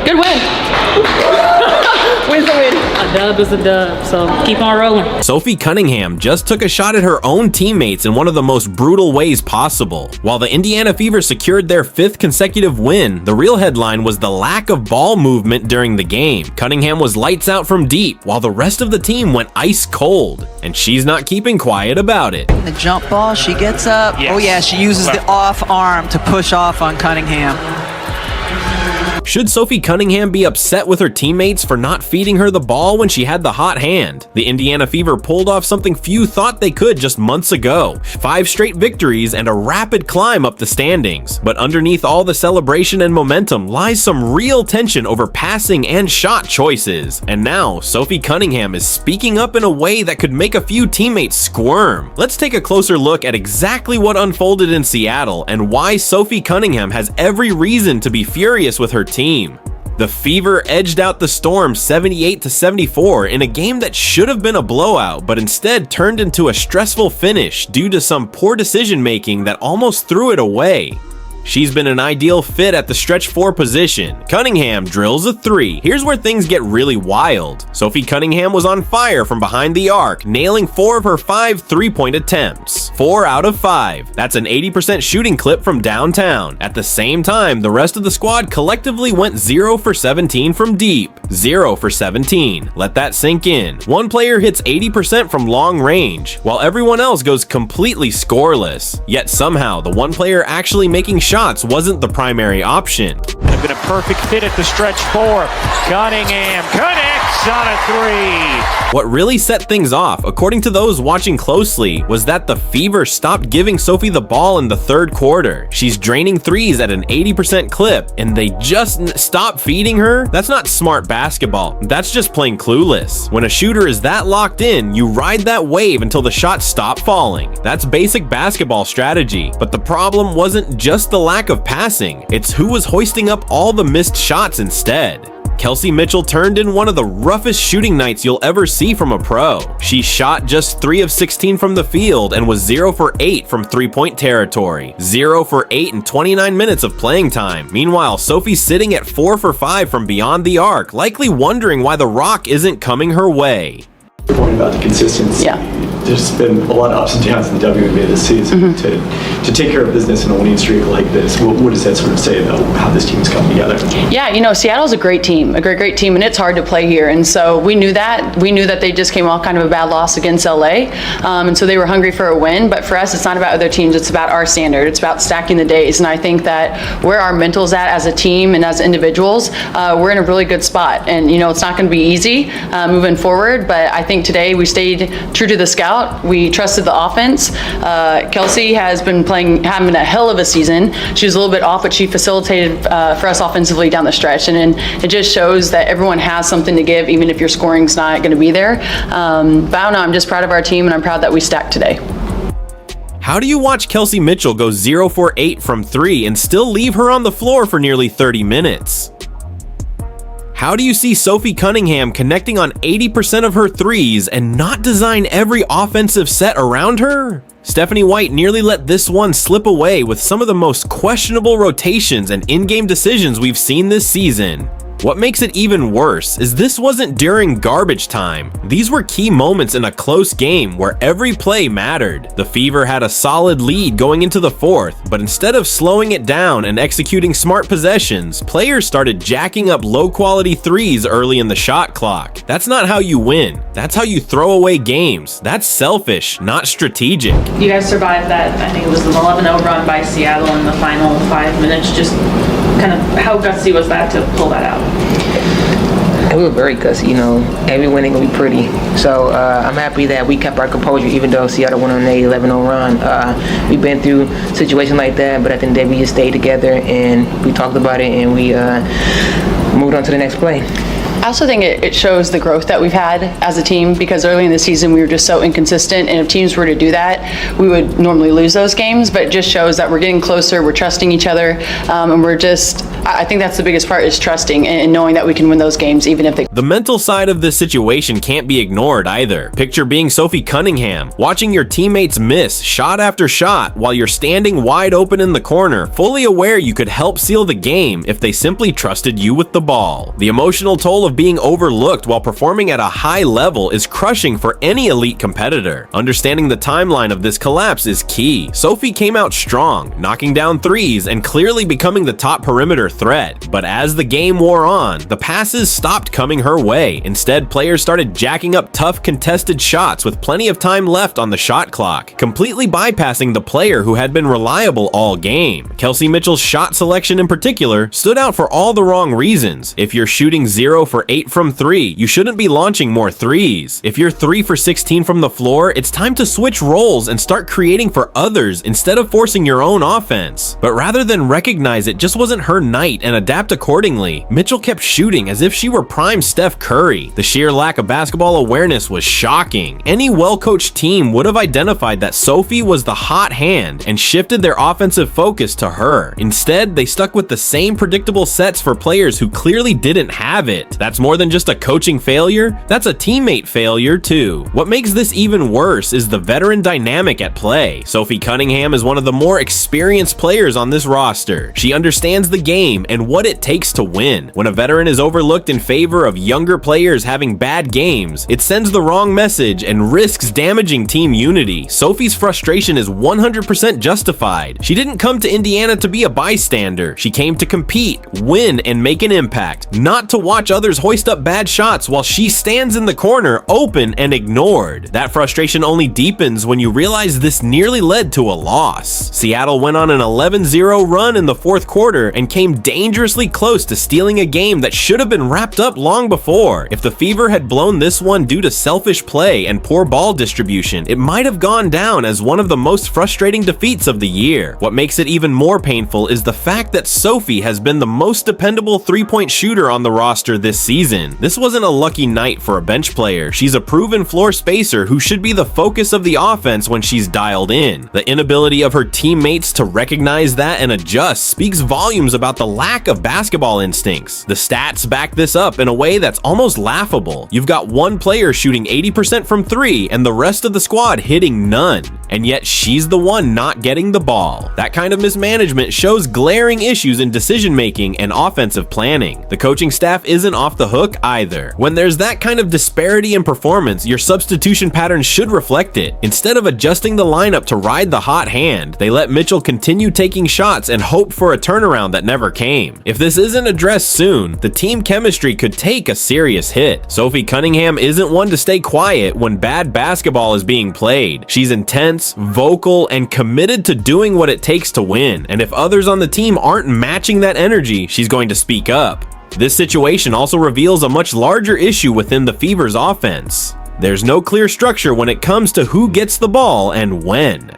Good win. Win's a win. A dub is a dub, so keep on rolling. Sophie Cunningham just took a shot at her own teammates in one of the most brutal ways possible. While the Indiana Fever secured their 5th consecutive win, the real headline was the lack of ball movement during the game. Cunningham was lights out from deep, while the rest of the team went ice cold, and she's not keeping quiet about it. The jump ball, she gets up. Yes. Oh yeah, she uses the off arm to push off on Cunningham. Should Sophie Cunningham be upset with her teammates for not feeding her the ball when she had the hot hand? The Indiana Fever pulled off something few thought they could just months ago. 5 straight victories and a rapid climb up the standings. But underneath all the celebration and momentum lies some real tension over passing and shot choices. And now, Sophie Cunningham is speaking up in a way that could make a few teammates squirm. Let's take a closer look at exactly what unfolded in Seattle and why Sophie Cunningham has every reason to be furious with her team. The Fever edged out the Storm 78-74 in a game that should have been a blowout, but instead turned into a stressful finish due to some poor decision making that almost threw it away. She's been an ideal fit at the stretch 4 position. Cunningham drills a 3. Here's where things get really wild. Sophie Cunningham was on fire from behind the arc, nailing 4 of her 5 3-point attempts. 4 out of 5. That's an 80% shooting clip from downtown. At the same time, the rest of the squad collectively went 0 for 17 from deep. 0 for 17. Let that sink in. One player hits 80% from long range, while everyone else goes completely scoreless. Yet somehow, the one player actually making shots wasn't the primary option. Have been a perfect fit at the stretch 4. Cunningham connects on a 3. What really set things off, according to those watching closely, was that the Fever stopped giving Sophie the ball in the 3rd quarter. She's draining 3s at an 80% clip, and they just stop feeding her? That's not smart basketball. That's just plain clueless. When a shooter is that locked in, you ride that wave until the shots stop falling. That's basic basketball strategy. But the problem wasn't just the lack of passing, it's who was hoisting up all the missed shots instead. Kelsey Mitchell turned in one of the roughest shooting nights you'll ever see from a pro. She shot just 3 of 16 from the field and was 0 for 8 from 3-point territory. 0 for 8 in 29 minutes of playing time. Meanwhile, Sophie's sitting at 4 for 5 from beyond the arc, likely wondering why the rock isn't coming her way. Your point about the consistency. Yeah. There's been a lot of ups and downs in the WNBA this season. To take care of business in a winning streak like this, what does that sort of say about how this team's come together? Yeah, Seattle's a great team, a great team, and it's hard to play here. And so we knew that. We knew that they just came off kind of a bad loss against LA. And so they were hungry for a win. But for us, it's not about other teams. It's about our standard. It's about stacking the days. And I think that where our mental's at as a team and as individuals, we're in a really good spot. And, it's not going to be easy moving forward. But I think today we stayed true to the scout. We trusted the offense. Kelsey has been having a hell of a season. She was a little bit off, but she facilitated for us offensively down the stretch. And it just shows that everyone has something to give, even if your scoring's not going to be there. But I don't know, I'm just proud of our team, and I'm proud that we stacked today. How do you watch Kelsey Mitchell go 0 for 8 from 3 and still leave her on the floor for nearly 30 minutes? How do you see Sophie Cunningham connecting on 80% of her 3s and not design every offensive set around her? Stephanie White nearly let this one slip away with some of the most questionable rotations and in-game decisions we've seen this season. What makes it even worse is this wasn't during garbage time. These were key moments in a close game where every play mattered. The Fever had a solid lead going into the 4th, but instead of slowing it down and executing smart possessions, players started jacking up low-quality 3s early in the shot clock. That's not how you win. That's how you throw away games. That's selfish, not strategic. You guys survived that, I think it was an 11-0 run by Seattle in the final 5 minutes. Just kind of how gutsy was that to pull that out? We were very gutsy, every win ain't gonna be pretty. So I'm happy that we kept our composure even though Seattle went on an 11-0 run. We've been through situations like that, but at the end of the day we just stayed together and we talked about it and we moved on to the next play. I also think it shows the growth that we've had as a team, because early in the season we were just so inconsistent, and if teams were to do that, we would normally lose those games, but it just shows that we're getting closer, we're trusting each other, and we're just I think that's the biggest part, is trusting and knowing that we can win those games even if they... The mental side of this situation can't be ignored either. Picture being Sophie Cunningham, watching your teammates miss shot after shot while you're standing wide open in the corner, fully aware you could help seal the game if they simply trusted you with the ball. The emotional toll of being overlooked while performing at a high level is crushing for any elite competitor. Understanding the timeline of this collapse is key. Sophie came out strong, knocking down threes and clearly becoming the top perimeter threat. But as the game wore on, the passes stopped coming her way. Instead, players started jacking up tough contested shots with plenty of time left on the shot clock, completely bypassing the player who had been reliable all game. Kelsey Mitchell's shot selection in particular stood out for all the wrong reasons. If you're shooting 0 for 8 from 3, you shouldn't be launching more threes. If you're 3 for 16 from the floor, it's time to switch roles and start creating for others instead of forcing your own offense. But rather than recognize it just wasn't her night and adapt accordingly, Mitchell kept shooting as if she were prime Steph Curry. The sheer lack of basketball awareness was shocking. Any well-coached team would have identified that Sophie was the hot hand and shifted their offensive focus to her. Instead, they stuck with the same predictable sets for players who clearly didn't have it. That's more than just a coaching failure, that's a teammate failure too. What makes this even worse is the veteran dynamic at play. Sophie Cunningham is one of the more experienced players on this roster. She understands the game and what it takes to win. When a veteran is overlooked in favor of younger players having bad games, it sends the wrong message and risks damaging team unity. Sophie's frustration is 100% justified. She didn't come to Indiana to be a bystander. She came to compete, win, and make an impact, not to watch others hoist up bad shots while she stands in the corner open and ignored. That frustration only deepens when you realize this nearly led to a loss. Seattle went on an 11-0 run in the fourth quarter and came dangerously close to stealing a game that should have been wrapped up long before. If the Fever had blown this one due to selfish play and poor ball distribution, it might have gone down as one of the most frustrating defeats of the year. What makes it even more painful is the fact that Sophie has been the most dependable three-point shooter on the roster this season. This wasn't a lucky night for a bench player. She's a proven floor spacer who should be the focus of the offense when she's dialed in. The inability of her teammates to recognize that and adjust speaks volumes about the lack of basketball instincts. The stats back this up in a way that's almost laughable. You've got one player shooting 80% from 3 and the rest of the squad hitting none, and yet she's the one not getting the ball. That kind of mismanagement shows glaring issues in decision making and offensive planning. The coaching staff isn't off the hook either. When there's that kind of disparity in performance, your substitution patterns should reflect it. Instead of adjusting the lineup to ride the hot hand, they let Mitchell continue taking shots and hope for a turnaround that never came. If this isn't addressed soon, the team chemistry could take a serious hit. Sophie Cunningham isn't one to stay quiet when bad basketball is being played. She's intense, vocal, and committed to doing what it takes to win. And if others on the team aren't matching that energy, she's going to speak up. This situation also reveals a much larger issue within the Fever's offense. There's no clear structure when it comes to who gets the ball and when.